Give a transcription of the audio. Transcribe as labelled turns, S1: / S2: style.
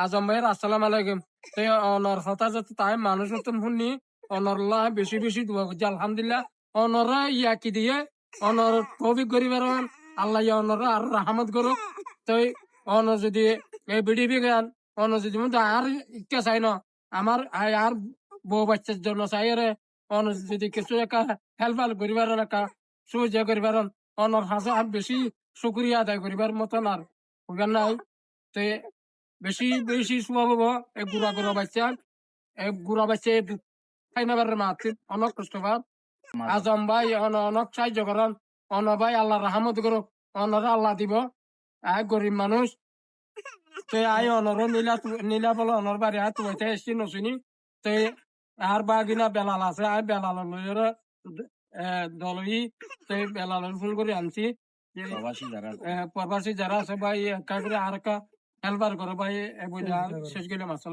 S1: আজম ভাইয়ের আসসালাম আলাইকুম। তো অনর হতা যাতে তাই মানুষ মতন শুনি অনরল্লাহ বেশি বেশি দোয়া করছি আলহামদুলিল্লাহ। অনরা ইয়াকি দিয়ে অনর তৌফিক করিবার আল্লাহ অনর আর রাহমত করুক। তো অনর যদি এই বিডিপি গান অনর যদি মধ্যে আর ইচ্ছা চাই না আমার আর বউ বাচ্চার জন্য চাই রে অনর যদি কিছু একটা হেল্প করিবার একটা সাহায্য করিবার অনর হাসে আর বেশি শুক্রিয়া আদায় করিবার মতন আর ওখান নাই। তে বেশি বেশি সুযোগ হবো এই গুড়া বাচ্চা এই গুড়া বাচ্চা খাইনাবার মাতি অনেক কষ্টকর। আজম ভাই অনেক সাহায্য করেন অন ভাই আল্লাহ রাহমত করুক অনর আল্লাহ দিব। গরিব মানুষ তে আই অনর নীলা বলে অনর বাড়ি আয় তুমাইতে এসছি নসুনি। তে আর বাগিনা বেলাল আছে আয় বেলাল দলই তে বেলাল ফোন করে আনছি প্রবাসী যারা আছে ভাই একা করে আর একটা হেল্পার করে ভাই শেষ গেলে মাসালা।